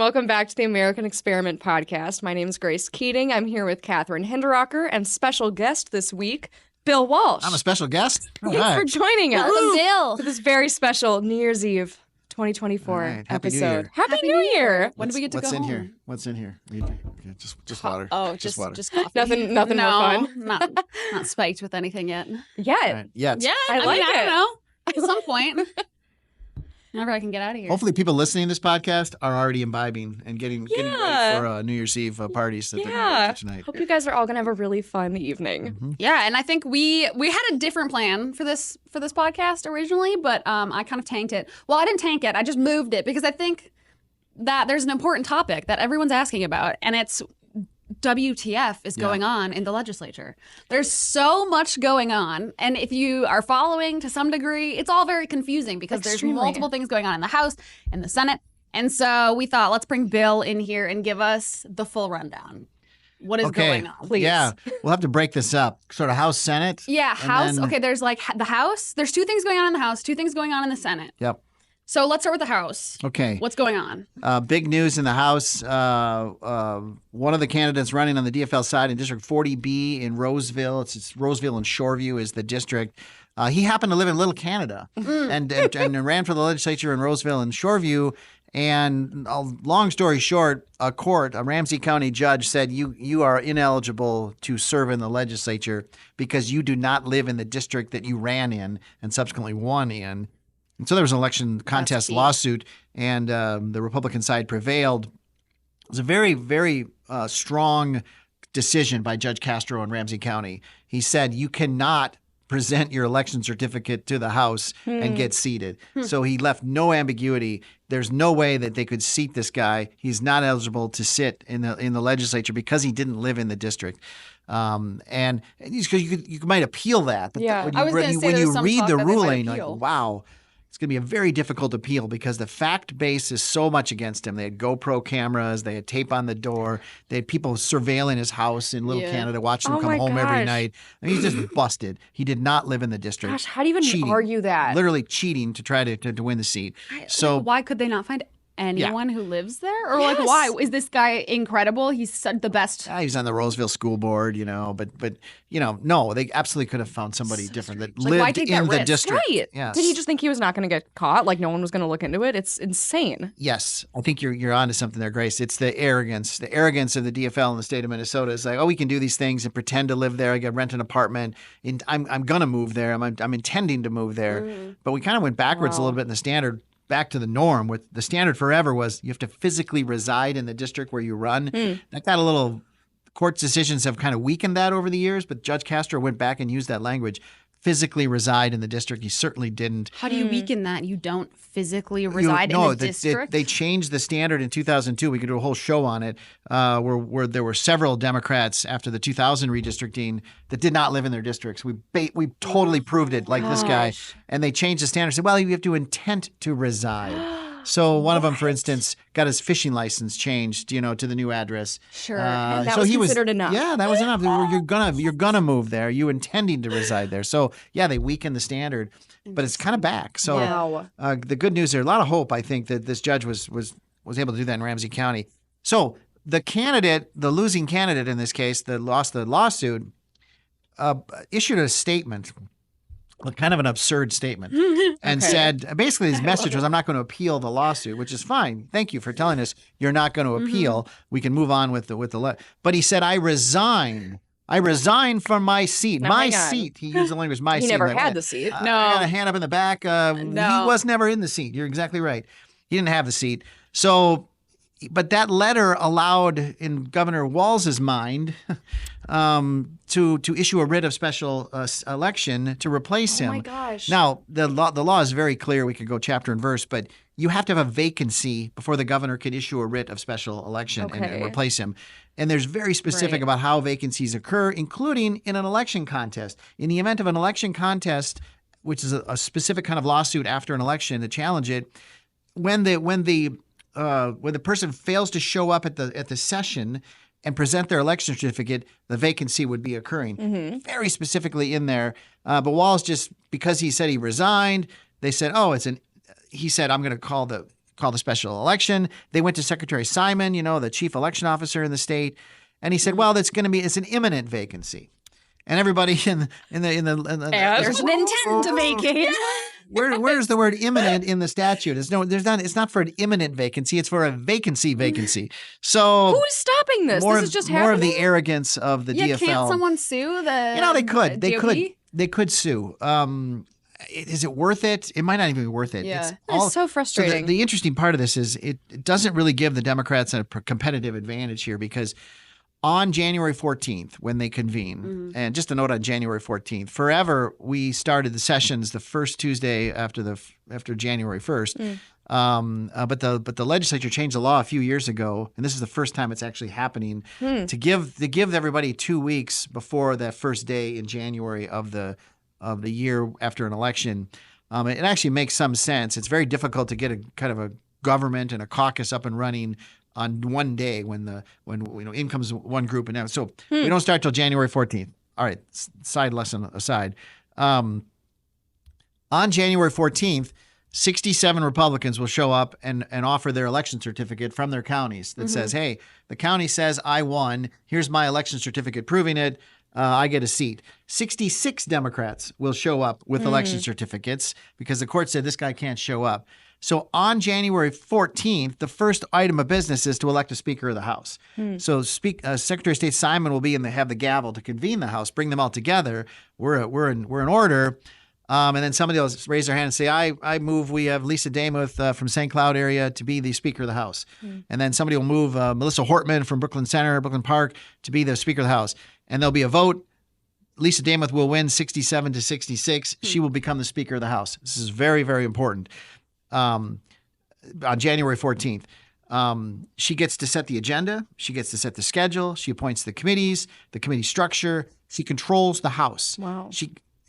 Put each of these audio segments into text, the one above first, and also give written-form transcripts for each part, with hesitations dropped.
welcome back to the American Experiment Podcast. My name is Grace Keating. I'm here with Kathryn Hinderacher and special guest this week, Bill Walsh. I'm a special guest? Thanks for joining us. Welcome, Bill. For this very special New Year's Eve 2024 Happy episode. New Happy New Year. When do we get to go home? Here? What's in here? Just water. Oh, just water. Just coffee. Nothing more fun. not spiked with anything yet. Yet. Right. Yeah. I like mean, it. I don't know. At some point. Whenever I can get out of here. Hopefully people listening to this podcast are already imbibing and getting ready for New Year's Eve parties that they're going to tonight. Hope you guys are all going to have a really fun evening. Mm-hmm. Yeah, and I think we had a different plan for this podcast originally, but I kind of tanked it. Well, I didn't tank it. I just moved it because I think that there's an important topic that everyone's asking about, and it's WTF is going on in the legislature. There's so much going on, and if you are following to some degree, it's all very confusing because there's multiple things going on in the House and the Senate. And so we thought, let's bring Bill in here and give us the full rundown. What is going on? Please. Yeah, we'll have to break this up. Sort of House, Senate. Yeah, House. Okay, there's like the House. There's two things going on in the House, two things going on in the Senate. Yep. So let's start with the House. Okay. What's going on? Big news in the House. One of the candidates running on the DFL side in District 40B in Roseville, it's Roseville and Shoreview is the district. He happened to live in Little Canada and ran for the legislature in Roseville and Shoreview. And long story short, a Ramsey County judge said you are ineligible to serve in the legislature because you do not live in the district that you ran in and subsequently won in. And so there was an election contest lawsuit, and the Republican side prevailed. It was a very, very strong decision by Judge Castro in Ramsey County. He said you cannot present your election certificate to the House and get seated. So he left no ambiguity. There's no way that they could seat this guy. He's not eligible to sit in the legislature because he didn't live in the district. And because you might appeal that, but when you read the ruling, like, wow. It's going to be a very difficult appeal because the fact base is so much against him. They had GoPro cameras. They had tape on the door. They had people surveilling his house in Little Canada, watching him come home every night. I mean, he's just busted. He did not live in the district. Gosh, how do you even argue that? Literally cheating to try to win the seat. So why could they not find anyone who lives there? Or like, why? Is this guy incredible? He's the best. He's on the Roseville School Board, but no, they absolutely could have found somebody different that lived in the district. Right. Yes. Did he just think he was not going to get caught? Like no one was going to look into it? It's insane. Yes. I think you're onto something there, Grace. It's the arrogance. The arrogance of the DFL in the state of Minnesota is like, oh, we can do these things and pretend to live there. I can rent an apartment. I'm going to move there. I'm intending to move there. But we kind of went backwards a little bit in the standard. Back to the norm with the standard forever was you have to physically reside in the district where you run. That got a little, court decisions have kind of weakened that over the years, but Judge Castro went back and used that language. Physically reside in the district. He certainly didn't. How do you weaken that? You don't physically reside in the district? They changed the standard in 2002. We could do a whole show on it where there were several Democrats after the 2000 redistricting that did not live in their districts. We totally proved it like this guy. And they changed the standard. Said, well, you have to intend to reside. So one of them, for instance, got his fishing license changed, to the new address. Sure. And that was considered enough. Yeah, that was enough. You're gonna move there. You intending to reside there. So yeah, they weakened the standard, but it's kind of back. So the good news there, a lot of hope. I think that this judge was able to do that in Ramsey County. So the losing candidate in this case, that lost the lawsuit, issued a statement. Kind of an absurd statement, and said basically his message was, I'm not going to appeal the lawsuit, which is fine. Thank you for telling us you're not going to appeal. We can move on with the but he said, I resign from my seat. My seat. He used the language, my seat. He never had the seat. No. I got a hand up in the back. He was never in the seat. You're exactly right. He didn't have the seat. So, but that letter allowed, in Governor Walz's mind, to issue a writ of special election to replace him. Oh my gosh! Now the law is very clear. We could go chapter and verse, but you have to have a vacancy before the governor can issue a writ of special election and replace him. And there's very specific about how vacancies occur, including in an election contest. In the event of an election contest, which is a specific kind of lawsuit after an election to challenge it, when the person fails to show up at the session and present their election certificate, the vacancy would be occurring. Very specifically in there. But Walz, just because he said he resigned, they said, he said, I'm going to call called a special election. They went to Secretary Simon, the chief election officer in the state, and he said, well, it's an imminent vacancy. And everybody in the There's an intent to vacate. Where's the word imminent in the statute? It's not for an imminent vacancy. It's for a vacancy. So who is stopping this? This is just happening. More of the arrogance of the DFL. Can't someone sue the? They could sue. Is it worth it? It might not even be worth it. Yeah. It's so frustrating. So the interesting part of this is it doesn't really give the Democrats a competitive advantage here because on January 14th, when they convene, and just a note on January 14th, forever we started the sessions the first Tuesday after January 1st. But the legislature changed the law a few years ago, and this is the first time it's actually happening to give everybody 2 weeks before that first day in January of the year after an election. It actually makes some sense. It's very difficult to get a kind of a government and a caucus up and running on one day when in comes one group and now. So we don't start till January 14th. All right, side lesson aside. On January 14th, 67 Republicans will show up and offer their election certificate from their counties that says, hey, the county says I won. Here's my election certificate proving it. I get a seat. 66 Democrats will show up with election certificates because the court said this guy can't show up. So on January 14th, the first item of business is to elect a Speaker of the House. So Secretary of State Simon will have the gavel to convene the House, bring them all together. We're in order. And then somebody will raise their hand and say, I move we have Lisa Damuth from St. Cloud area to be the Speaker of the House. And then somebody will move Melissa Hortman from Brooklyn Center, Brooklyn Park to be the Speaker of the House. And there'll be a vote. Lisa Damuth will win 67 to 66. She will become the Speaker of the House. This is very, very important. On January 14th. She gets to set the agenda. She gets to set the schedule. She appoints the committees, the committee structure. She controls the House. Wow.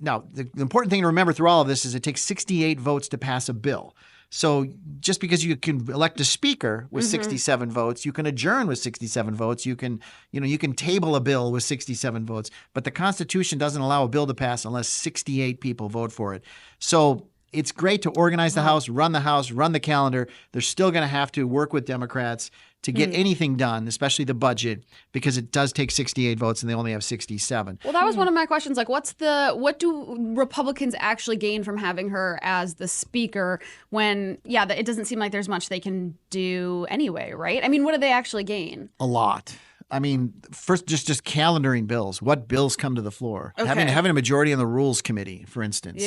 Now, the important thing to remember through all of this is it takes 68 votes to pass a bill. So just because you can elect a speaker with 67 votes, you can adjourn with 67 votes, you can table a bill with 67 votes, but the Constitution doesn't allow a bill to pass unless 68 people vote for it. So it's great to organize the House, run the calendar. They're still going to have to work with Democrats to get anything done, especially the budget, because it does take 68 votes and they only have 67. Well, that was one of my questions. Like, what do Republicans actually gain from having her as the Speaker when, it doesn't seem like there's much they can do anyway, right? I mean, what do they actually gain? A lot. I mean, first, just calendaring bills. What bills come to the floor? Okay. Having a majority on the Rules Committee, for instance.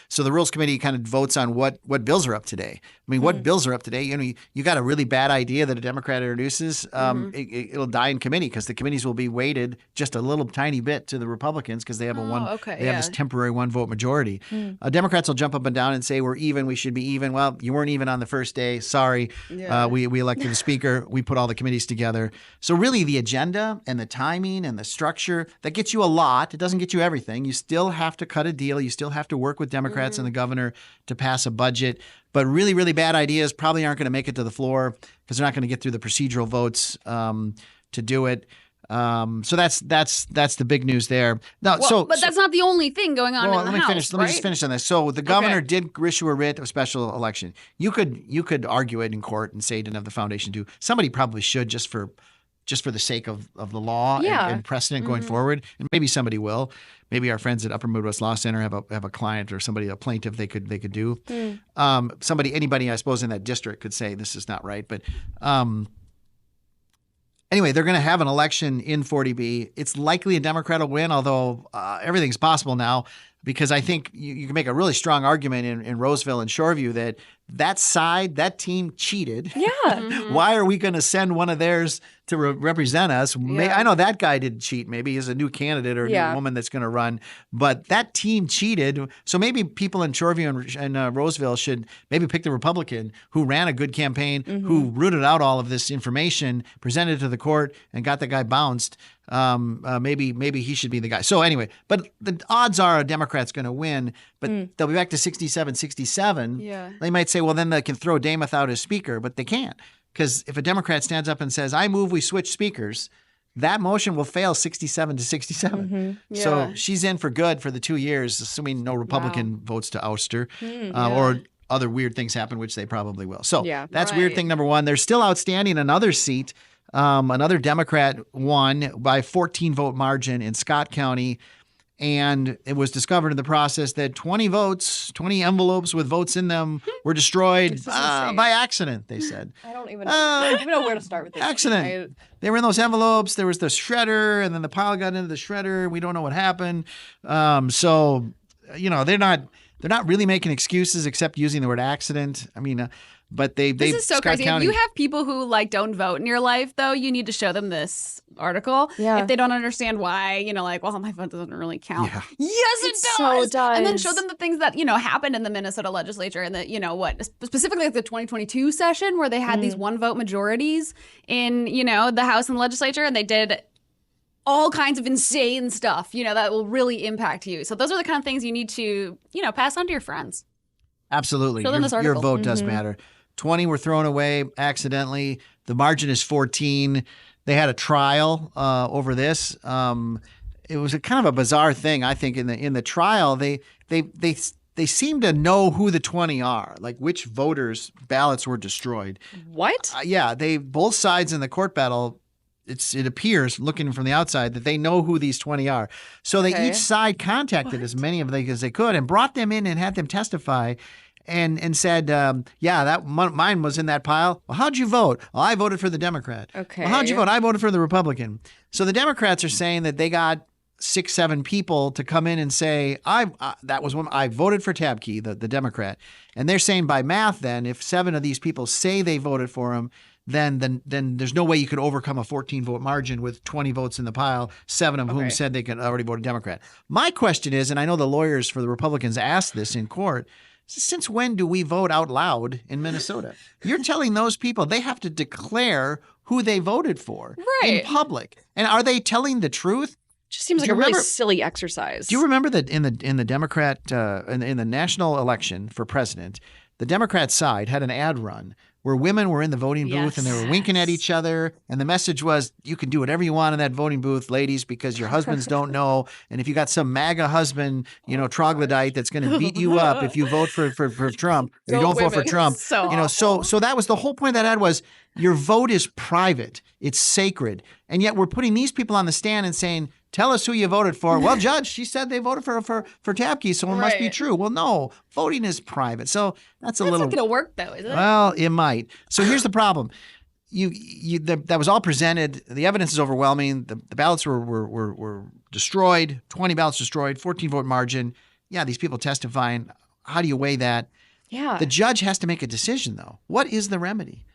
So the Rules Committee kind of votes on what bills are up today. I mean, what bills are up today? You got a really bad idea that a Democrat introduces, it'll die in committee because the committees will be weighted just a little tiny bit to the Republicans because they have have this temporary one vote majority. Democrats will jump up and down and say we're even. We should be even. Well, you weren't even on the first day. Sorry. We elected a Speaker. We put all the committees together. So really, the agenda and the timing and the structure, that gets you a lot. It doesn't get you everything. You still have to cut a deal. You still have to work with Democrats and the governor to pass a budget. But really, really bad ideas probably aren't going to make it to the floor because they're not going to get through the procedural votes to do it. So that's the big news there. Now, but that's not the only thing going on in the House. Let me just finish on this. So the governor did issue a writ of special election. You could argue it in court and say he didn't have the foundation to. Somebody probably should just for the sake of the law and precedent going forward. And maybe somebody will. Maybe our friends at Upper Midwest Law Center have a client or somebody, a plaintiff they could do. Anybody, I suppose, in that district could say this is not right. But anyway, they're going to have an election in 40B. It's likely a Democrat will win, although everything's possible now. Because I think you can make a really strong argument in Roseville and Shoreview that team cheated. Yeah. Why are we going to send one of theirs to represent us? I know that guy didn't cheat. Maybe he's a new candidate or a new woman that's going to run. But that team cheated. So maybe people in Shoreview and Roseville should maybe pick the Republican who ran a good campaign, who rooted out all of this information, presented it to the court, and got the guy bounced. Maybe he should be the guy. So anyway, but the odds are a Democrat's going to win, but they'll be back to 67. Yeah. They might say, well, then they can throw Damuth out as Speaker, but they can't. Because if a Democrat stands up and says, I move we switch speakers, that motion will fail 67 to 67. So she's in for good for the 2 years, assuming no Republican votes to oust her. other weird things happen, which they probably will. So Yeah. that's weird thing number one. There's still outstanding another seat. Another Democrat won by 14-vote margin in Scott County. And it was discovered in the process that 20 envelopes with votes in them were destroyed by accident, they said. I don't even know where to start with this. Accident. They were in those envelopes. There was the shredder, and then the pile got into the shredder. We don't know what happened. So, they're not really making excuses except using the word accident. I mean, but this is so crazy. If you have people who don't vote in your life, though, you need to show them this article. Yeah. If they don't understand why, well, my vote doesn't really count. Yeah. Yes, it so does. And then show them the things that happened in the Minnesota legislature and specifically the 2022 session where they had these one vote majorities in the House and the legislature, and they did all kinds of insane stuff that will really impact you. So those are the kind of things you need to pass on to your friends. Absolutely. Show them this Your article. vote does matter. 20 were thrown away accidentally. The margin is 14. They had a trial over this. It was a kind of a bizarre thing, I think. In the trial, they seem to know who the 20 are, like which voters' ballots were destroyed. What? Yeah, both sides in the court battle. It appears, looking from the outside, that they know who these 20 are. So each side contacted as many of them as they could and brought them in and had them testify. And said, mine was in that pile. Well, how'd you vote? Well, I voted for the Democrat. Okay. Well, how'd you vote? I voted for the Republican. So the Democrats are saying that they got 6-7 people to come in and say, I voted for Tabke, the Democrat. And they're saying by math then, if 7 of these people say they voted for him, then there's no way you could overcome a 14-vote margin with 20 votes in the pile, 7 of whom said they could already vote Democrat. My question is, and I know the lawyers for the Republicans asked this in court, since when do we vote out loud in Minnesota? You're telling those people they have to declare who they voted for in public. And are they telling the truth? Just seems like a really silly exercise. Do you remember that in the Democrat in the national election for president, the Democrat side had an ad run where women were in the voting booth and they were winking at each other. And the message was, you can do whatever you want in that voting booth, ladies, because your husbands don't know. And if you got some MAGA husband, troglodyte that's going to beat you up if you vote for Trump, or you don't vote for Trump. So that was the whole point of that ad was, your vote is private. It's sacred. And yet we're putting these people on the stand and saying, tell us who you voted for. Well, Judge, she said they voted for Tabke, so it must be true. Well, no, voting is private. So that's not going to work, though, is it? Well, it might. So here's the problem. That was all presented. The evidence is overwhelming. The ballots were destroyed, 20 ballots destroyed, 14-vote margin. Yeah, these people testifying. How do you weigh that? Yeah. The judge has to make a decision, though. What is the remedy?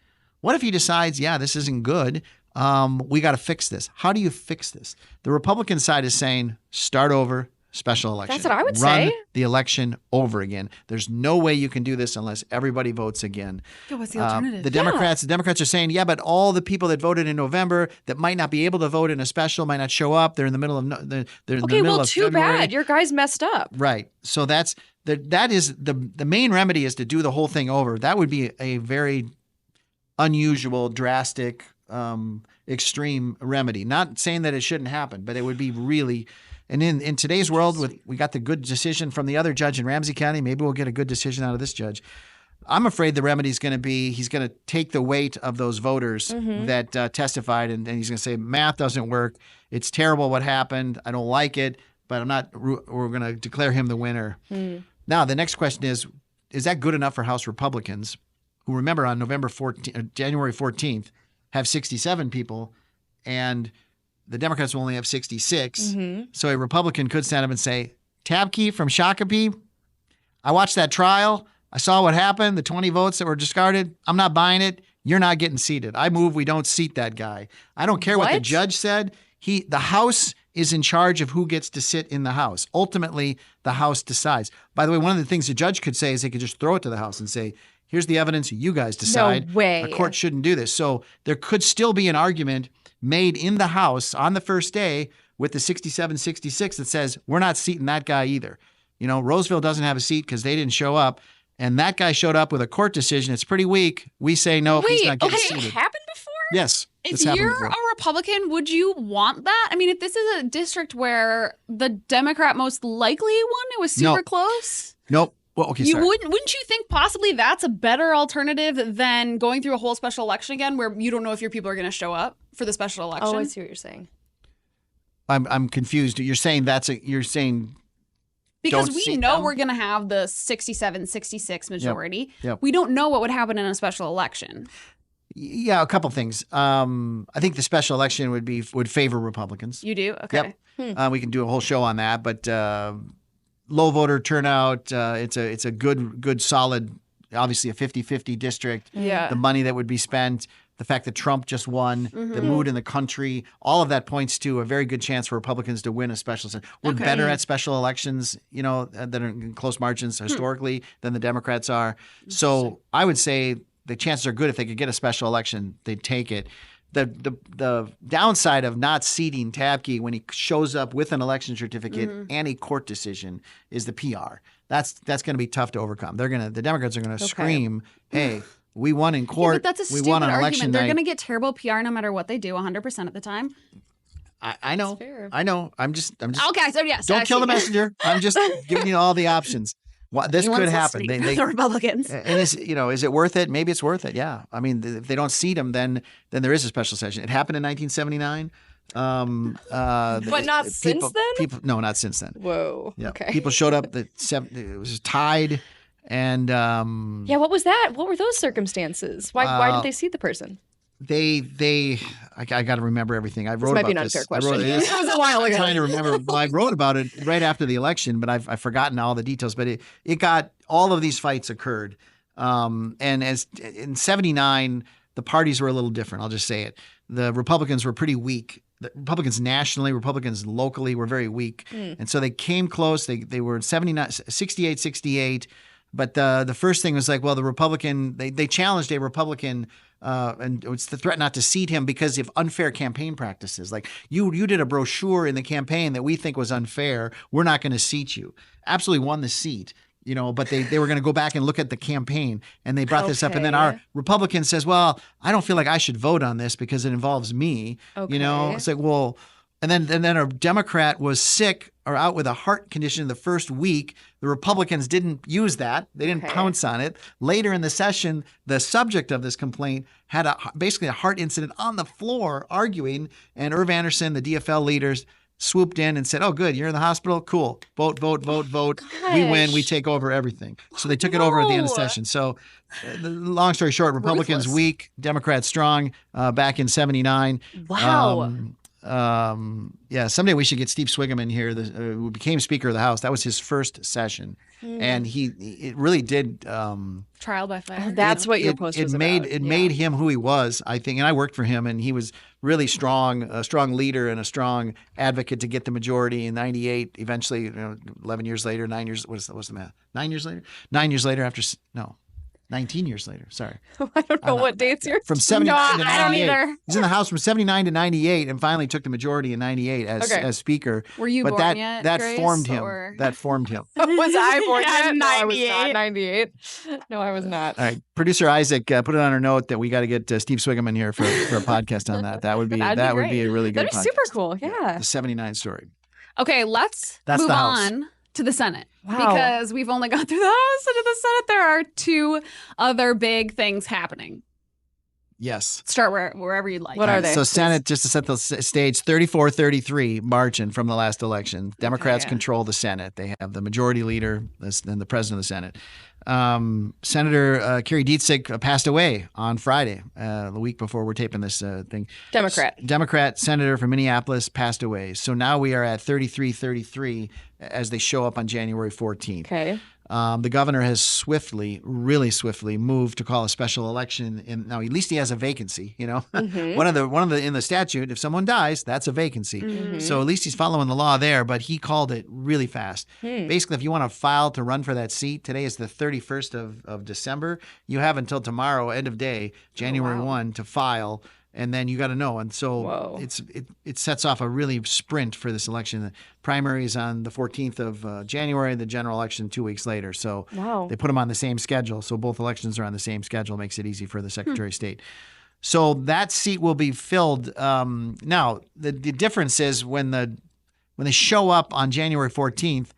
What if he decides, this isn't good? We got to fix this. How do you fix this? The Republican side is saying, start over, special election. That's what I would Run say. the election over again. There's no way you can do this unless everybody votes again. Yeah, what's the alternative? The Democrats are saying, but all the people that voted in November that might not be able to vote in a special might not show up. They're in the middle of too February. bad. Your guys messed up. Right. So that is the main remedy is to do the whole thing over. That would be a very unusual, drastic, extreme remedy. Not saying that it shouldn't happen, but it would be really. And in today's world, we got the good decision from the other judge in Ramsey County. Maybe we'll get a good decision out of this judge. I'm afraid the remedy is going to be he's going to take the weight of those voters that testified, and he's going to say math doesn't work. It's terrible what happened. I don't like it, but we're going to declare him the winner. Now the next question is that good enough for House Republicans, who, remember, on January 14th, have 67 people, and the Democrats will only have 66. So a Republican could stand up and say, Tabke from Shakopee, I watched that trial. I saw what happened, the 20 votes that were discarded. I'm not buying it. You're not getting seated. I move we don't seat that guy. I don't care what the judge said. The House is in charge of who gets to sit in the House. Ultimately, the House decides. By the way, one of the things the judge could say is they could just throw it to the House and say, here's the evidence. You guys decide. No way. A court shouldn't do this. So there could still be an argument made in the House on the first day with the 67-66 that says, we're not seating that guy either. Roseville doesn't have a seat because they didn't show up. And that guy showed up with a court decision. It's pretty weak. We say no, he's not getting seated. It happened before? Yes. If you're a Republican, would you want that? I mean, if this is a district where the Democrat most likely won, it was super close. Nope. Well, okay, sorry. Wouldn't you think possibly that's a better alternative than going through a whole special election again, where you don't know if your people are going to show up for the special election? Oh, I see what you're saying. I'm confused. You're saying because don't we seat know them? we're going to have the 67, 66 majority. Yep. We don't know what would happen in a special election. Yeah, a couple things. I think the special election would favor Republicans. You do? Okay. Yep. We can do a whole show on that, but low voter turnout. It's a good solid, obviously a 50-50 district. Yeah. The money that would be spent, the fact that Trump just won, the mood in the country, all of that points to a very good chance for Republicans to win a special election. We're better at special elections, that are in close margins historically than the Democrats are. So I would say the chances are good if they could get a special election, they'd take it. The downside of not seating Tabke when he shows up with an election certificate and a court decision is the PR. That's going to be tough to overcome. The Democrats are going to scream, "Hey, we won in court. But that's a we stupid won on argument. election They're night." going to get terrible PR no matter what they do 100% of the time. I know. fair. I know. I'm just. Okay, so yes. Don't kill the messenger. I'm just giving you all the options. This could happen. The Republicans. And is it worth it? Maybe it's worth it. Yeah. I mean, if they don't seat him, then there is a special session. It happened in 1979. But not since then? No, not since then. Whoa. Yeah. Okay. People showed up. It was tied, and Yeah, what was that? What were those circumstances? Why did they seat the person? I got to remember everything. I wrote might about be an this. unfair question. It was a while ago. I'm trying to remember. Well, I wrote about it right after the election, but I've forgotten all the details. But it got all of these fights occurred, and as in '79, the parties were a little different. I'll just say it. The Republicans were pretty weak. The Republicans nationally, Republicans locally were very weak, and so they came close. They were 68-68. But the first thing was like, well, the Republican they challenged a Republican. And it's the threat not to seat him because of unfair campaign practices. Like you did a brochure in the campaign that we think was unfair. We're not going to seat you. Absolutely won the seat, but they were going to go back and look at the campaign, and they brought this up. And then our Republican says, well, I don't feel like I should vote on this because it involves me. Okay. It's like, well, and then a Democrat was sick or out with a heart condition the first week. The Republicans didn't use that. They didn't pounce on it. Later in the session, the subject of this complaint had basically a heart incident on the floor arguing, and Irv Anderson, the DFL leaders, swooped in and said, oh, good, you're in the hospital? Cool. Vote. We win. We take over everything. So they took it over at the end of the session. So the long story short, Republicans Ruthless. weak, Democrats strong back in '79. Wow. Yeah, someday we should get Steve Swigum in here, who became Speaker of the House. That was his first session, and it really did. Trial by fire. That's what your post was about. It made him who he was, I think, and I worked for him, and he was really strong, a strong leader and a strong advocate to get the majority in '98. Eventually, 11 years later, 9 years. What's the math? 9 years later. 9 years later, 19 years later. Sorry. I don't know what dates you're From 79 to 98. I don't either. He's in the House from 79 to 98 and finally took the majority in 98 as Speaker. Were you but born yet, that Grace, formed him. or- That formed him. Was I born Yeah, yet? No, I was not. 98. 98. No, I was not. All right. Producer Isaac put it on her note that we got to get Steve Swigum in here for a podcast on that. That would be That'd be that would great. be a really good That'd be podcast. super cool. Yeah. The 79 story. Okay, let's That's move the House. on to the Senate. Wow. Because we've only gone through the House and in the Senate. There are two other big things happening. Yes. Start wherever you'd like. What are they? So Senate, just to set the stage, 34-33 margin from the last election. Democrats control the Senate. They have the majority leader and the president of the Senate. Senator Kerry Dietzig passed away on Friday, the week before we're taping this thing. Democrat senator from Minneapolis passed away. So now we are at 33-33 as they show up on January 14th. Okay. The governor has really swiftly moved to call a special election. Now, at least he has a vacancy. One of the in the statute, if someone dies, that's a vacancy. So at least he's following the law there. But he called it really fast. Basically, if you want to file to run for that seat, today is the 31st of December. You have until tomorrow, end of day, January 1, to file. And then you got to know. And so it sets off a really sprint for this election. The primary is on the 14th of January, the general election 2 weeks later. So they put them on the same schedule. So both elections are on the same schedule. Makes it easy for the Secretary of State. So that seat will be filled. Now, the difference is when they show up on January 14th,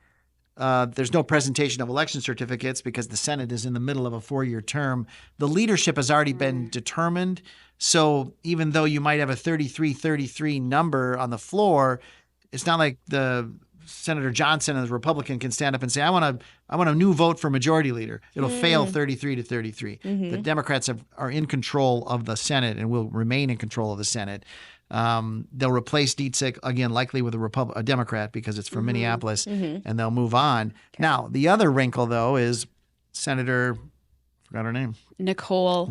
There's no presentation of election certificates because the Senate is in the middle of a 4-year term. The leadership has already been determined. So even though you might have a 33-33 number on the floor, it's not like the Senator Johnson, as a Republican, can stand up and say, I want a new vote for majority leader. It'll fail 33-33. The Democrats are in control of the Senate and will remain in control of the Senate. They'll replace Dietzig, again, likely with a Democrat because it's from Minneapolis, and they'll move on. Okay. Now, the other wrinkle, though, is Senator, forgot her name. Nicole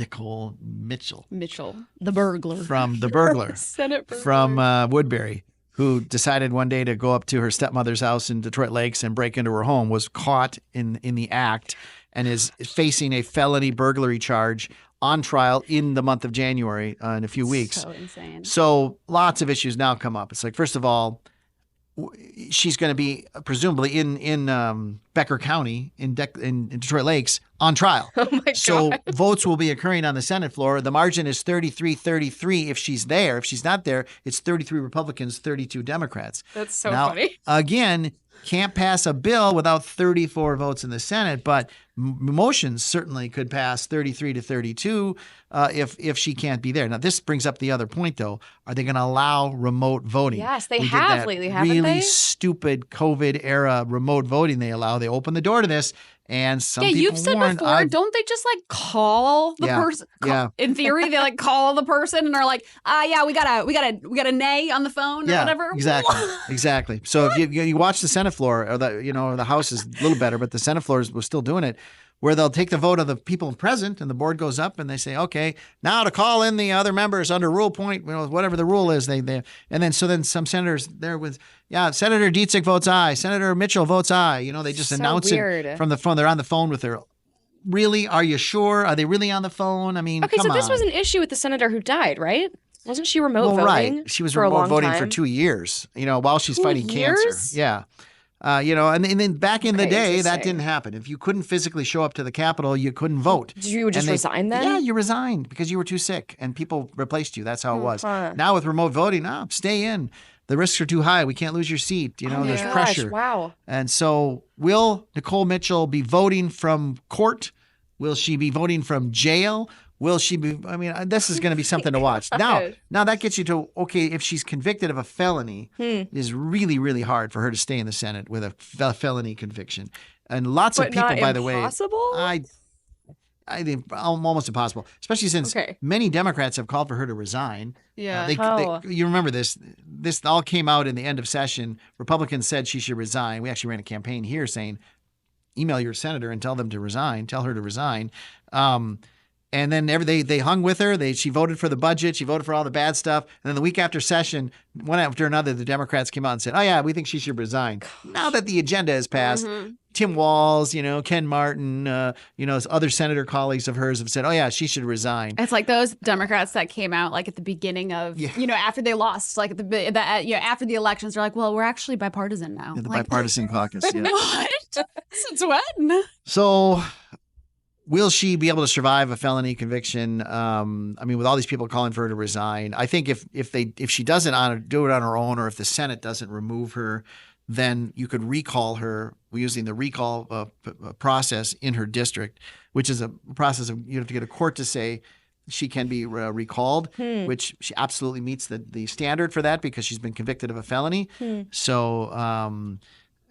Mitchell. The burglar. From the burglar. Senate burglar. From Woodbury, who decided one day to go up to her stepmother's house in Detroit Lakes and break into her home, was caught in the act and is facing a felony burglary charge on trial in the month of January in a few weeks. So insane. So lots of issues now come up. It's like, first of all, she's going to be presumably in Becker County in Detroit Lakes on trial. Oh my God. So votes will be occurring on the Senate floor. The margin is 33-33 if she's there. If she's not there, it's 33 Republicans, 32 Democrats. That's so now, funny. Again, can't pass a bill without 34 votes in the Senate, but motions certainly could pass 33-32 if she can't be there. Now, this brings up the other point, though. Are they going to allow remote voting? Yes, they We have did that lately, haven't really they? stupid COVID-era remote voting they allow. They open the door to this, and some people you've said warned, before, don't they just like call the person? Yeah. In theory, they like call the person and are like, yeah, we got a nay on the phone or whatever. Exactly. So if you watch the Senate floor, or the House is a little better, but the Senate floor was still doing it, where they'll take the vote of the people present, and the board goes up and they say, okay, now to call in the other members under rule point, whatever the rule is, and then some senators there with, Senator Dietzig votes aye, Senator Mitchell votes aye. They just So announce weird. it from the phone. They're on the phone with her. Really? Are you sure? Are they really on the phone? I mean, Okay, come so this on. was an issue with the senator who died, right? Wasn't she remote voting? Right. She was for a remote long voting time? for 2 years, while she's 2 fighting years? cancer. Yeah. And then back in the Okay, day, that interesting. didn't happen. If you couldn't physically show up to the Capitol, you couldn't vote. Did you just resign then? Yeah, you resigned because you were too sick and people replaced you. That's how it was. Huh. Now with remote voting, stay in. The risks are too high. We can't lose your seat. Oh my There's gosh, pressure. Wow. And so will Nicole Mitchell be voting from court? Will she be voting from jail? Will she be? I mean, this is going to be something to watch. Now that gets you to, okay, if she's convicted of a felony, it is really, really hard for her to stay in the Senate with a felony conviction. And lots of But people, not by the way, impossible? I think almost impossible, especially since many Democrats have called for her to resign. Yeah. You remember this? This all came out in the end of session. Republicans said she should resign. We actually ran a campaign here saying, email your senator and tell them to resign. Tell her to resign. And then they hung with her. She voted for the budget. She voted for all the bad stuff. And then the week after session, one after another, the Democrats came out and said, oh, yeah, we think she should resign. Now that the agenda has passed, Tim Walz, Ken Martin, other senator colleagues of hers have said, oh, yeah, she should resign. It's like those Democrats that came out like at the beginning of, after they lost, like after the elections, they're like, well, we're actually bipartisan now. The bipartisan caucus. Yeah. What? Since when? So will she be able to survive a felony conviction? With all these people calling for her to resign, I think if she doesn't do it on her own, or if the Senate doesn't remove her, then you could recall her using the recall process in her district, which is a process of you have to get a court to say she can be recalled, which she absolutely meets the standard for that because she's been convicted of a felony. So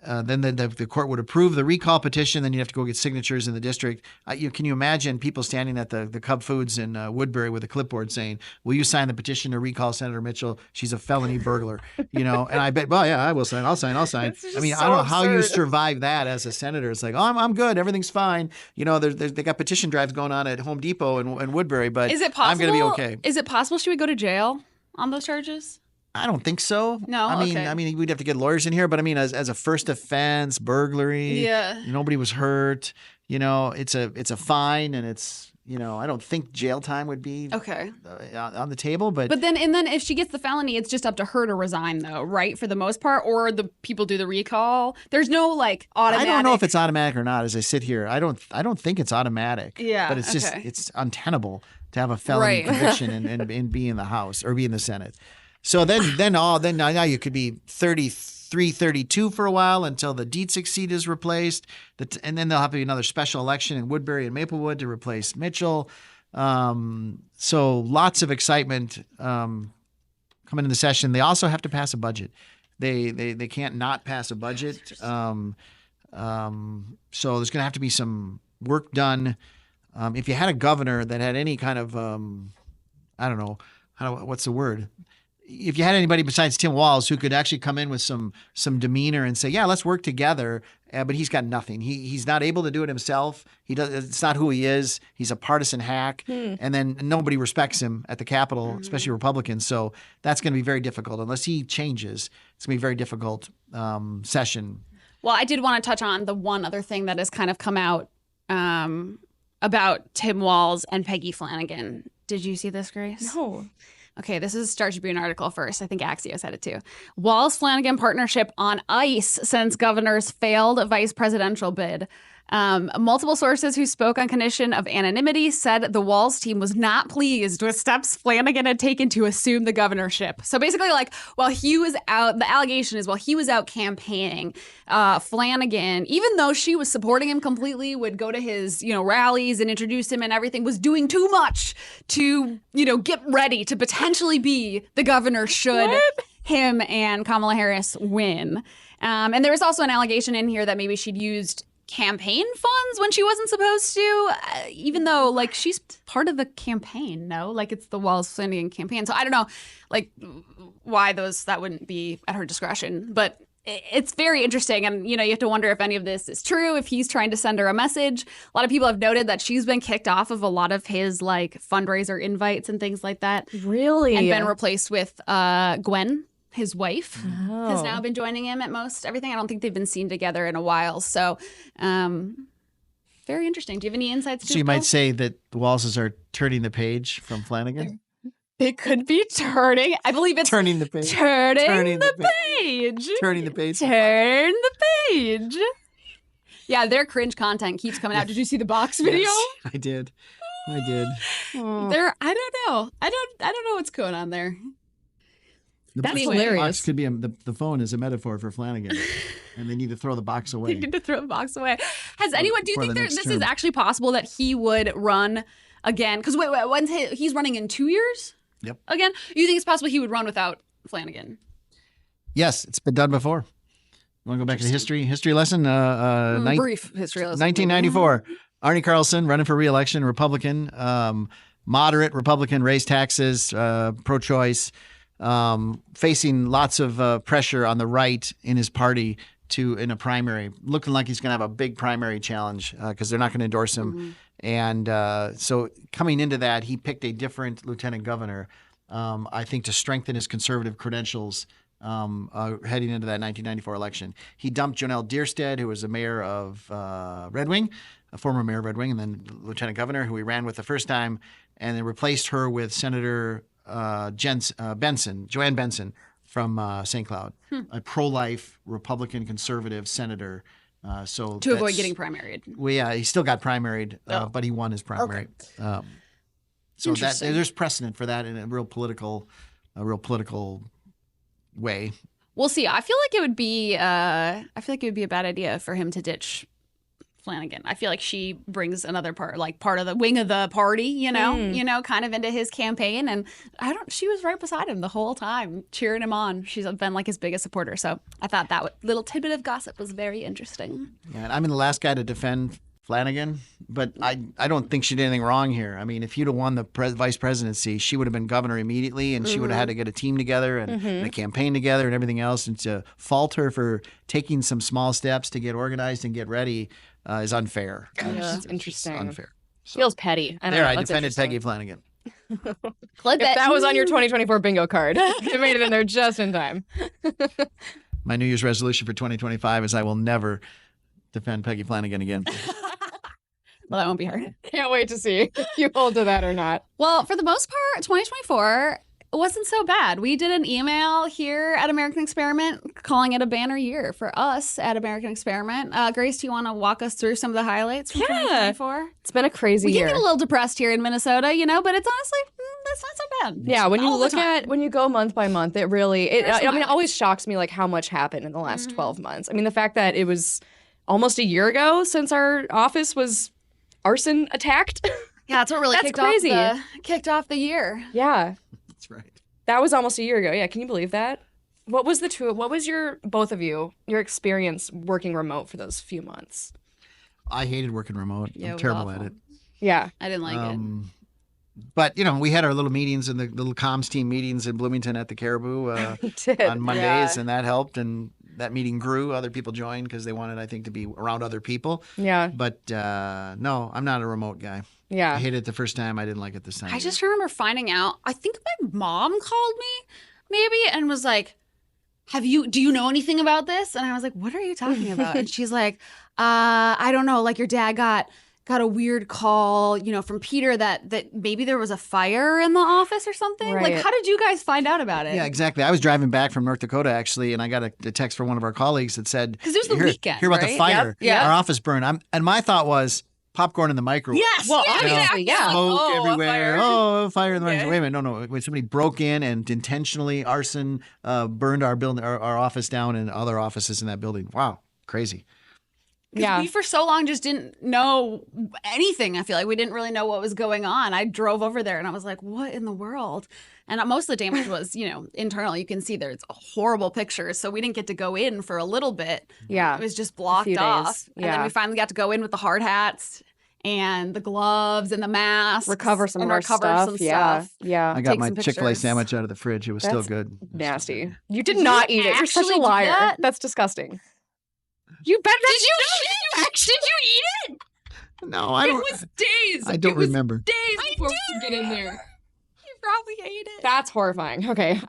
then the court would approve the recall petition. Then you have to go get signatures in the district. Can you imagine people standing at the Cub Foods in Woodbury with a clipboard saying, will you sign the petition to recall Senator Mitchell? She's a felony burglar. And I bet, well, yeah, I will sign. I'll sign. I don't know how you survive that as a senator. It's like, oh, I'm good. Everything's fine. They got petition drives going on at Home Depot and Woodbury, but is it possible, I'm going to be okay. Is it possible she would go to jail on those charges? I don't think so. No, I mean, we'd have to get lawyers in here, but as a first offense, burglary, nobody was hurt. It's a fine, and it's I don't think jail time would be on the table. But then if she gets the felony, it's just up to her to resign, though, right? For the most part, or the people do the recall. There's no automatic. I don't know if it's automatic or not. As I sit here, I don't think it's automatic. Yeah, but it's just it's untenable to have a felony conviction and be in the House or be in the Senate. So then now you could be 33, 32 for a while until the Dietzig seat is replaced. And then there'll have to be another special election in Woodbury and Maplewood to replace Mitchell. So lots of excitement coming into the session. They also have to pass a budget. They can't not pass a budget. So there's going to have to be some work done. If you had a governor that had any kind of, I don't know, what's the word? If you had anybody besides Tim Walz who could actually come in with some demeanor and say, yeah, let's work together, but he's got nothing. He's not able to do it himself. It's not who he is. He's a partisan hack. And then nobody respects him at the Capitol, especially Republicans. So that's going to be very difficult. Unless he changes, it's going to be a very difficult session. Well, I did want to touch on the one other thing that has kind of come out about Tim Walz and Peggy Flanagan. Did you see this, Grace? No. Okay, this is Star Tribune article first. I think Axios had it too. Walz-Flanagan partnership on ice since governor's failed vice presidential bid. Multiple sources who spoke on condition of anonymity said the Walz team was not pleased with steps Flanagan had taken to assume the governorship. So basically, like, while he was out, the allegation is while he was out campaigning, Flanagan, even though she was supporting him completely, would go to his, rallies and introduce him and everything, was doing too much to, get ready to potentially be the governor should him and Kamala Harris win. And there was also an allegation in here that maybe she'd used campaign funds when she wasn't supposed to, even though, like, she's part of the campaign, no? Like, it's the Walz-Flanagan campaign. So I don't know, like, why that wouldn't be at her discretion. But it's very interesting. And, you have to wonder if any of this is true, if he's trying to send her a message. A lot of people have noted that she's been kicked off of a lot of his, like, fundraiser invites and things like that. Really? And been replaced with Gwen. His wife has now been joining him at most everything. I don't think they've been seen together in a while. So very interesting. Do you have any insights? So you might say that the Walzes are turning the page from Flanagan? It could be turning. I believe it's turning the page. Turning the page. Turning the page. Turn the page. Yeah, their cringe content keeps coming out. Did you see the box video? Yes, I did. I don't know. I don't know what's going on there. That's Anyway. hilarious. Box could be the phone is a metaphor for Flanagan, and they need to throw the box away. They need to throw the box away. Has anyone? Do you For think the this next is term. actually possible that he would run again? Because when's he's running in 2 years? Yep. Again, you think it's possible he would run without Flanagan? Yes, it's been done before. Want to go back to the history lesson? Brief history lesson. 1994. Arnie Carlson running for re-election, Republican, moderate Republican, raised taxes, pro-choice. Facing lots of pressure on the right in his party in a primary, looking like he's going to have a big primary challenge because they're not going to endorse him. And so coming into that, he picked a different lieutenant governor, I think, to strengthen his conservative credentials heading into that 1994 election. He dumped Jonelle Deerstead, who was the mayor of Red Wing, a former mayor of Red Wing, and then lieutenant governor, who he ran with the first time, and then replaced her with Senator Joanne Benson from St. Cloud, a pro-life Republican conservative senator. To avoid getting primaried. Well, yeah, he still got primaried, but he won his primary. Okay. So there's precedent for that in a real political way. We'll see. I feel like it would be a bad idea for him to ditch Flanagan. I feel like she brings another part of the wing of the party, kind of into his campaign. And she was right beside him the whole time, cheering him on. She's been like his biggest supporter. So I thought that little tidbit of gossip was very interesting. Yeah, and I'm the last guy to defend Flanagan, but I don't think she did anything wrong here. I mean, if you'd have won the vice presidency, she would have been governor immediately, and she would have had to get a team together and a campaign together and everything else. And to fault her for taking some small steps to get organized and get ready is unfair. That's interesting. Unfair. So, Feels petty. I defended Peggy Flanagan. If that was on your 2024 bingo card, you made it in there just in time. My New Year's resolution for 2025 is I will never defend Peggy Flanagan again. Well, that won't be hard. Can't wait to see if you hold to that or not. Well, for the most part, 2024 wasn't so bad. We did an email here at American Experiment calling it a banner year for us at American Experiment. Grace, do you want to walk us through some of the highlights from 2024? It's been a crazy year. We can get a little depressed here in Minnesota, but it's honestly that's not so bad. Yeah, when you All the look time. at when you go month by month, it really it always shocks me like how much happened in the last 12 months. I mean, the fact that it was almost a year ago since our office was arson attacked. Yeah, that's what really That's crazy. Kicked off the year. Yeah. That's right. That was almost a year ago. Yeah, can you believe that? What was your both of you your experience working remote for those few months? I hated working remote. Yeah, it I'm was terrible awful. at it. Yeah. I didn't like it. But, we had our little meetings and the little comms team meetings in Bloomington at the Caribou We did. on Mondays, Yeah. and that helped. And that meeting grew. Other people joined because they wanted, I think, to be around other people. Yeah. But no, I'm not a remote guy. I Yeah. hated it the first time. I didn't like it this time. I just remember finding out, I think my mom called me maybe and was like, do you know anything about this? And I was like, what are you talking about? And she's like, I don't know, like your dad got a weird call, from Peter that maybe there was a fire in the office or something. Right. Like, how did you guys find out about it? Yeah, exactly. I was driving back from North Dakota, actually, and I got a text from one of our colleagues that said, Because it was the weekend, hear about the right? fire. Yep. Yeah. Our office burned. And my thought was popcorn in the microwave. Yes. Well, yeah, obviously, yeah. Smoke Oh, a everywhere. fire. Oh, fire in the microwave. Yeah. Wait a minute. No. When somebody broke in and intentionally arson burned our building, our office down, and other offices in that building. Wow, crazy. Yeah. We for so long just didn't know anything. I feel like we didn't really know what was going on. I drove over there and I was like, what in the world? And most of the damage was, internal. You can see there's horrible pictures. So we didn't get to go in for a little bit. Yeah. It was just blocked few days. off. And then Yeah. we finally got to go in with the hard hats and the gloves and the masks. Recover some and of our recover stuff. some Yeah. stuff. Yeah. I got Take my some Chick-fil-A pictures. sandwich out of the fridge. It was still That's good. Nasty. You did Did not you eat it. You're such a actually do liar. that? That's disgusting. You bet. Did you eat it? No, I don't. days. I don't remember. Days before we could get in there. You probably ate it. That's horrifying. Okay.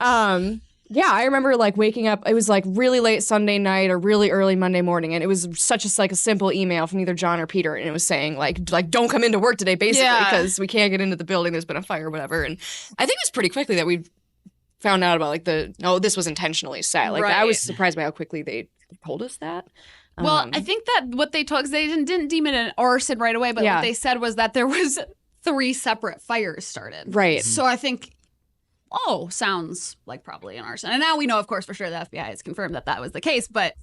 Yeah, I remember like waking up. It was like really late Sunday night or really early Monday morning, and it was such a simple email from either John or Peter, and it was saying like don't come into work today, basically, Yeah. because we can't get into the building. There's been a fire, or whatever. And I think it was pretty quickly that we found out about this was intentionally set. Like I was Right. surprised by how quickly they told us that. Well, I think that what they told, because they didn't deem it an arson right away, but Yeah. what they said was that there was 3 separate fires started. Right. So I think, sounds like probably an arson. And now we know, of course, for sure the FBI has confirmed that was the case, but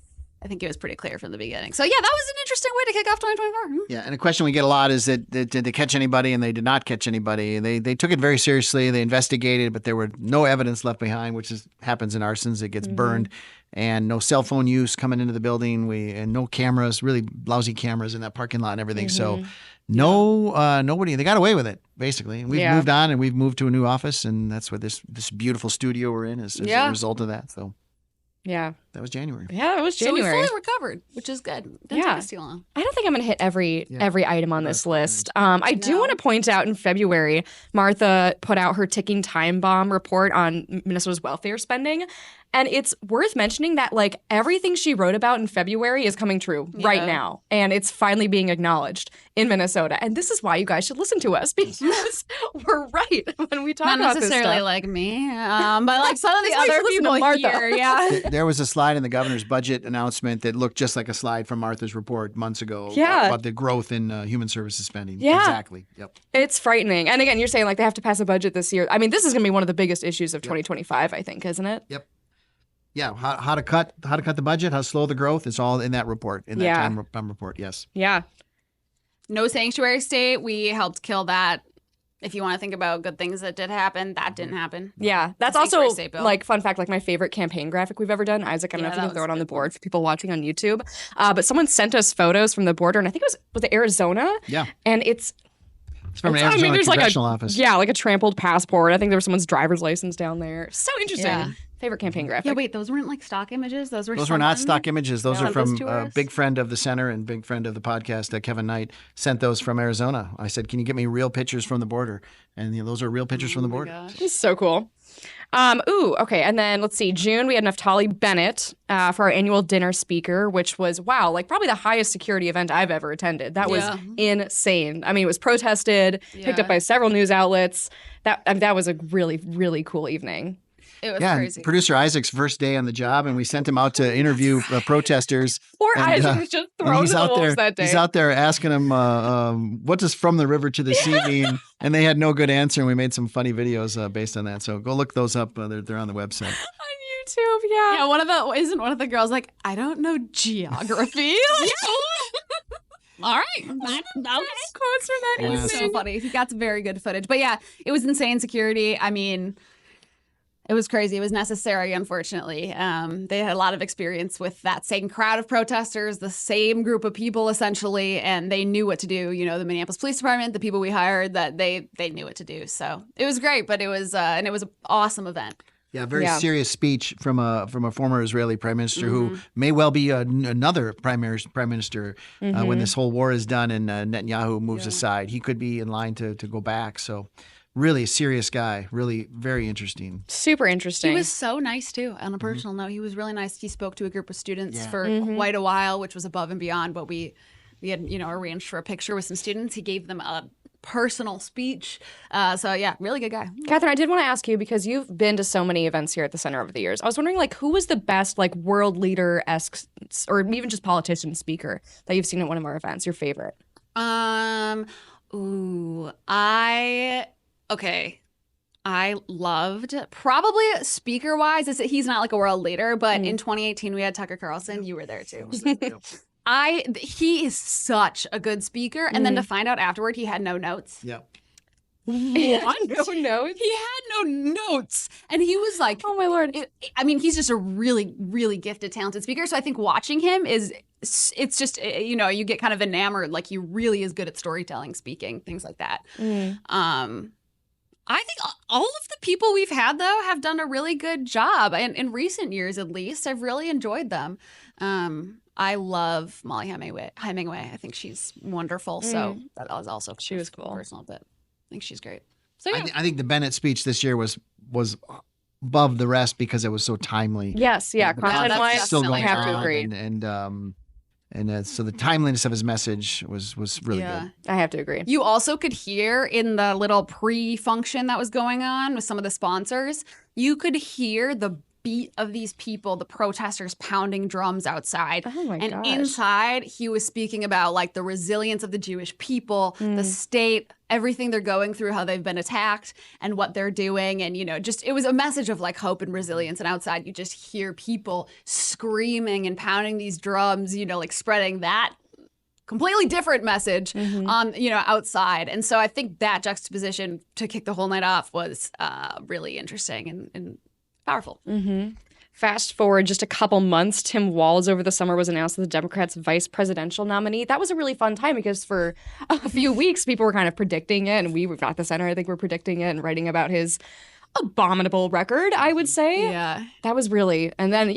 I think it was pretty clear from the beginning. So yeah, that was an interesting way to kick off 2024. Yeah, and a question we get a lot is that did they catch anybody? And they did not catch anybody. They took it very seriously. They investigated, but there were no evidence left behind, which happens in arsons. It gets burned, and no cell phone use coming into the building. And no cameras, really lousy cameras in that parking lot and everything. So nobody. They got away with it basically. And we've Yeah. moved on, and we've moved to a new office, and that's what this beautiful studio we're in is Yeah. a result of that. So Yeah. that was January. Yeah, it was So we January. fully recovered, which is good. Didn't Yeah. take us too long. I don't think I'm going to hit every item on this list. I do No. want to point out in February, Martha put out her ticking time bomb report on Minnesota's welfare spending. And it's worth mentioning that like everything she wrote about in February is coming true right Yeah. now. And it's finally being acknowledged in Minnesota. And this is why you guys should listen to us because we're right when we talk Not about this necessarily stuff. like me, but like some of the That's why you other should listen to people Martha. here. Yeah. There was a slide in the governor's budget announcement that looked just like a slide from Martha's report months ago Yeah. about the growth in human services spending. Yeah. Exactly. Yep. It's frightening. And again, you're saying like they have to pass a budget this year. I mean, this is going to be one of the biggest issues of 2025, I think, isn't it? Yep. Yeah. How to cut the budget, how to slow the growth. It's all in that report, in that Yeah. time report. Yes. Yeah. No sanctuary state. We helped kill that. If you want to think about good things that did happen, that didn't happen. Yeah, that's Sanctuary also state bill. like fun fact, like my favorite campaign graphic we've ever done. Isaac, I don't know Yeah, if you that can throw was it on the good. board for people watching on YouTube. But someone sent us photos from the border, and I think it was it Arizona, Yeah. and it's It's from an I mean, Arizona there's like congressional office. like a trampled passport. I think there was someone's driver's license down there. So interesting. Yeah. Favorite campaign graphic. Yeah, wait, those weren't like stock images. Those were not something? stock images. Those Yeah. are Sent those from to a us? big friend of the center and big friend of the podcast, Kevin Knight, sent those from Arizona. I said, can you get me real pictures from the border? And those are real pictures from the Oh my border. gosh. It's so cool. Okay. And then let's see. June, we had Naftali Bennett for our annual dinner speaker, which was, wow, like probably the highest security event I've ever attended. That was Yeah. insane. I mean, it was protested, picked Yeah. up by several news outlets. That was a really, really cool evening. It was Yeah, and crazy. producer Isaac's first day on the job, and we sent him out to interview protesters. Poor And, Isaac was just and thrown he's to the out wolves there. that day. He's out there asking him, "What does from the river to the sea mean?" And they had no good answer. And we made some funny videos based on that. So go look those up. They're on the website. On YouTube, yeah. Yeah, isn't one of the girls like, I don't know geography. All right. Quotes from that. Yeah. It's so funny. He got some very good footage. But yeah, it was insane security. I mean, it was crazy. It was necessary, unfortunately. They had a lot of experience with that same crowd of protesters, the same group of people, essentially, and they knew what to do. You know, the Minneapolis Police Department, the people we hired, that they knew what to do. So it was great, but it was an awesome event. Yeah, very serious speech from a former Israeli prime minister who may well be another prime minister when this whole war is done and Netanyahu moves aside. He could be in line to go back. So really a serious guy, really very interesting. Super interesting. He was so nice, too, on a personal note. He was really nice. He spoke to a group of students for quite a while, which was above and beyond what we had, arranged for a picture with some students. He gave them a personal speech. So yeah, really good guy. Kathryn, I did want to ask you, because you've been to so many events here at the center over the years. I was wondering, who was the best, world leader-esque, or even just politician speaker that you've seen at one of our events? Your favorite? I loved, probably speaker-wise, he's not a world leader, but in 2018 we had Tucker Carlson. You were there too. He is such a good speaker, and then to find out afterward he had no notes. Yep. No notes. He had no notes, and he was like, Oh my Lord. he's just a really, really gifted, talented speaker. So I think watching him it's just, you get kind of enamored. He really is good at storytelling, speaking, things like that. I think all of the people we've had, though, have done a really good job. And in recent years, at least, I've really enjoyed them. I love Molly Hemingway. I think she's wonderful. So that was also She was cool. Personal, but I think she's great. So yeah. I think the Bennett speech this year was above the rest because it was so timely. Yes, yeah. The conflict's Content-wise, still I going have to on, agree. And so the timeliness of his message was really good. I have to agree. You also could hear in the little pre-function that was going on with some of the sponsors, you could hear the beat of these people, the protesters pounding drums outside. Oh my and gosh. inside, he was speaking about the resilience of the Jewish people, the state, everything they're going through, how they've been attacked and what they're doing. And, it was a message of hope and resilience. And outside, you just hear people screaming and pounding these drums, spreading that completely different message on, outside. And so I think that juxtaposition to kick the whole night off was really interesting and powerful. Fast forward just a couple months, Tim Walz over the summer was announced as the Democrats' vice presidential nominee. That was a really fun time because for a few weeks, people were kind of predicting it, and we were at the center, I think, we're predicting it and writing about his abominable record, I would say. Yeah. That was really, and then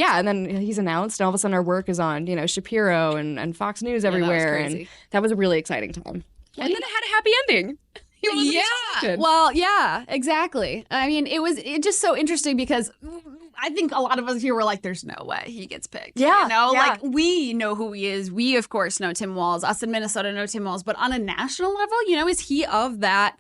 he's announced, and all of a sudden our work is on, Shapiro and Fox News everywhere, crazy. and that was a really exciting time. And then it had a happy ending. He wasn't expected. Well, yeah, exactly. I mean, it just so interesting because I think a lot of us here were like, there's no way he gets picked. Yeah, yeah. We know who he is. We, of course, know Tim Walz. Us in Minnesota know Tim Walz. But on a national level, is he of that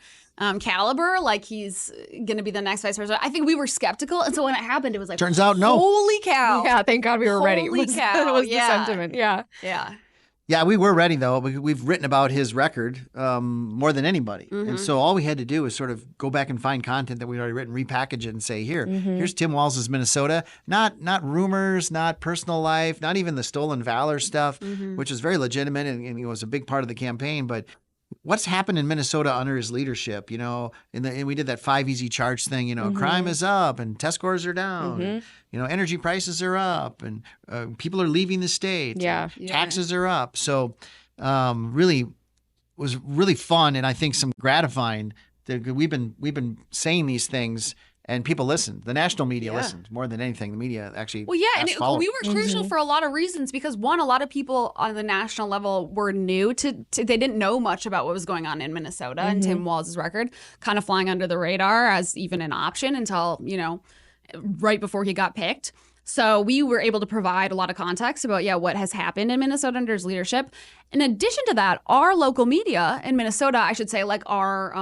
caliber? He's going to be the next vice president? I think we were skeptical. And so when it happened, it was like, Turns out, no. Holy cow. Yeah, thank God we were ready. Holy cow, was yeah. the sentiment. Yeah. Yeah. Yeah, we were ready, though. We've written about his record more than anybody. And so all we had to do was sort of go back and find content that we'd already written, repackage it, and say, here's Tim Walz's Minnesota. Not rumors, not personal life, not even the stolen valor stuff, which was very legitimate and it was a big part of the campaign. But what's happened in Minnesota under his leadership, and we did that 5 easy charge thing, crime is up and test scores are down, and, energy prices are up and people are leaving the state. Yeah. Taxes are up. So really was really fun and I think some gratifying that we've been saying these things and people listened. The national media listened more than anything. The media actually we were crucial for a lot of reasons because one, a lot of people on the national level were new to they didn't know much about what was going on in Minnesota and Tim Walz's record kind of flying under the radar as even an option until, right before he got picked. So we were able to provide a lot of context about, what has happened in Minnesota under his leadership. In addition to that, our local media in Minnesota, I should say, our,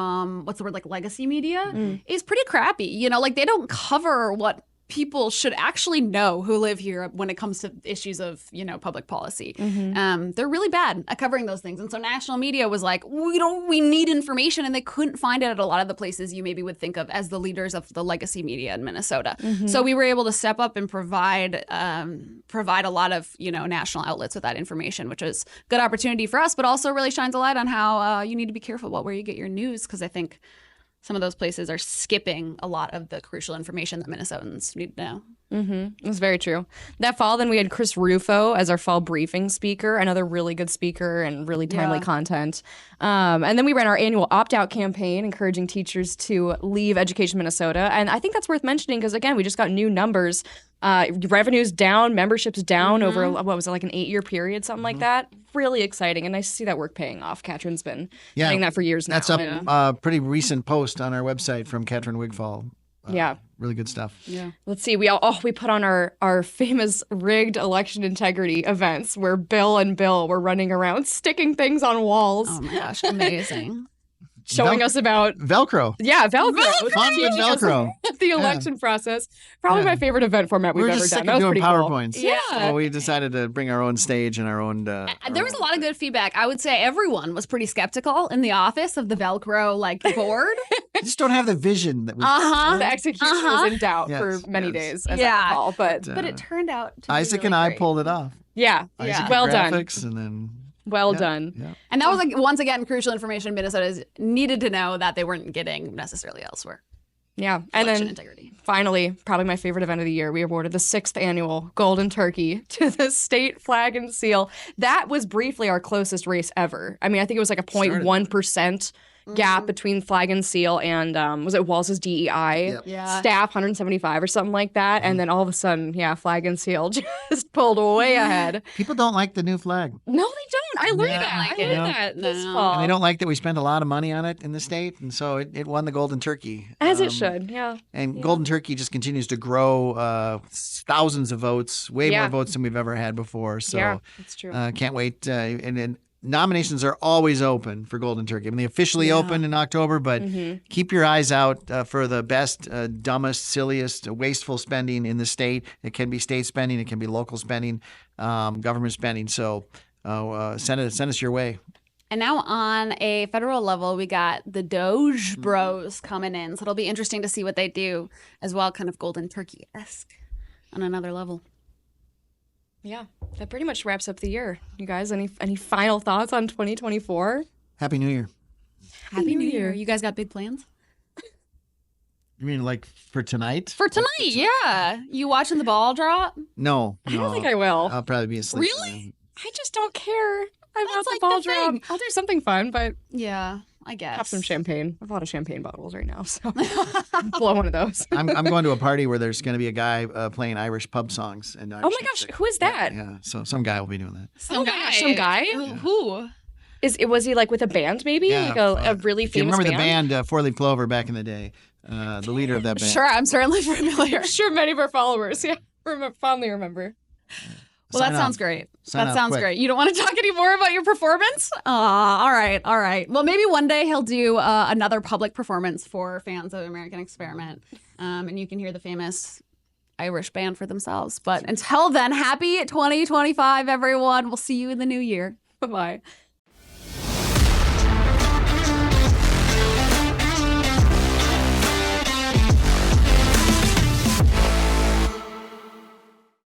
legacy media is pretty crappy. They don't cover what people should actually know who live here when it comes to issues of, public policy. They're really bad at covering those things. And so national media was like, we need information. And they couldn't find it at a lot of the places you maybe would think of as the leaders of the legacy media in Minnesota. So we were able to step up and provide a lot of, national outlets with that information, which is a good opportunity for us, but also really shines a light on how you need to be careful about where you get your news. Because I think some of those places are skipping a lot of the crucial information that Minnesotans need to know. That's very true. That fall, then we had Chris Rufo as our fall briefing speaker, another really good speaker and really timely content. And then we ran our annual opt-out campaign, encouraging teachers to leave Education Minnesota. And I think that's worth mentioning because, again, we just got new numbers. Revenue's down, membership's down over, what was it, like an 8-year period, something like that. Really exciting. And nice to see that work paying off. Kathryn's been saying that for years now. That's a pretty recent post on our website from Kathryn Wigfall. Really good stuff. Yeah. Let's see. We put on our famous rigged election integrity events where Bill and Bill were running around sticking things on walls. Oh my gosh, amazing. Showing us about Velcro. Yeah, Velcro. Fun with Velcro. The election process. Probably my favorite event format we've We were ever just done. sick That of was doing pretty PowerPoints. cool. Yeah. So we decided to bring our own stage and our own. There was a lot of good feedback. I would say everyone was pretty skeptical in the office of the Velcro board. I just don't have the vision that we. The execution was in doubt Yes, for many days, as Yeah. I recall. But But it turned out to be Isaac really and I great. pulled it off. yeah, Isaac well did done. graphics and then. Well done. Yeah. And that was once again crucial information Minnesotans needed to know that they weren't getting necessarily elsewhere. Yeah. And Election then integrity. finally, probably my favorite event of the year, we awarded the 6th annual Golden Turkey to the state flag and seal. That was briefly our closest race ever. I mean, I think it was like a 0.1% gap between flag and seal and was it Walz's DEI Yeah. staff, 175 or something like that. And then all of a sudden, flag and seal just pulled way ahead. People don't like the new flag. No, they don't. I learned that. like I learned it. that this No. fall. And they don't like that we spend a lot of money on it in the state. And so it won the Golden Turkey. As it should, yeah. And Golden Turkey just continues to grow thousands of votes, way more votes than we've ever had before. So Yeah, that's true. Can't wait. And nominations are always open for Golden Turkey. I mean, they officially open in October, but keep your eyes out for the best, dumbest, silliest, wasteful spending in the state. It can be state spending. It can be local spending, government spending. So send us your way. And now on a federal level, we got the Doge Bros coming in. So it'll be interesting to see what they do as well, kind of Golden Turkey-esque on another level. Yeah, that pretty much wraps up the year. You guys, any final thoughts on 2024? Happy New Year. Happy New Year. You guys got big plans? You mean like for tonight? For tonight, yeah. You watching the ball drop? No. I don't think I will. I'll probably be asleep. Really? I just don't care about That's the like ball the drop. thing. I'll do something fun, but Yeah, I guess. have some champagne. I have a lot of champagne bottles right now, so blow one of those. I'm going to a party where there's going to be a guy playing Irish pub songs. And Oh my gosh, who is that? Yeah, so some guy will be doing that. Oh my gosh, some guy? Who? Was he like with a band maybe? Yeah, like a really If you famous remember band? the band Four Leaf Clover back in the day, the leader of that band. Sure, I'm certainly familiar. I'm sure many of our followers, fondly remember. Well, Sign that up. sounds great. Sign That up sounds quick. great. You don't want to talk any more about your performance? All right. Well, maybe one day he'll do another public performance for fans of American Experiment, and you can hear the famous Irish band for themselves. But until then, happy 2025, everyone. We'll see you in the new year. Bye-bye.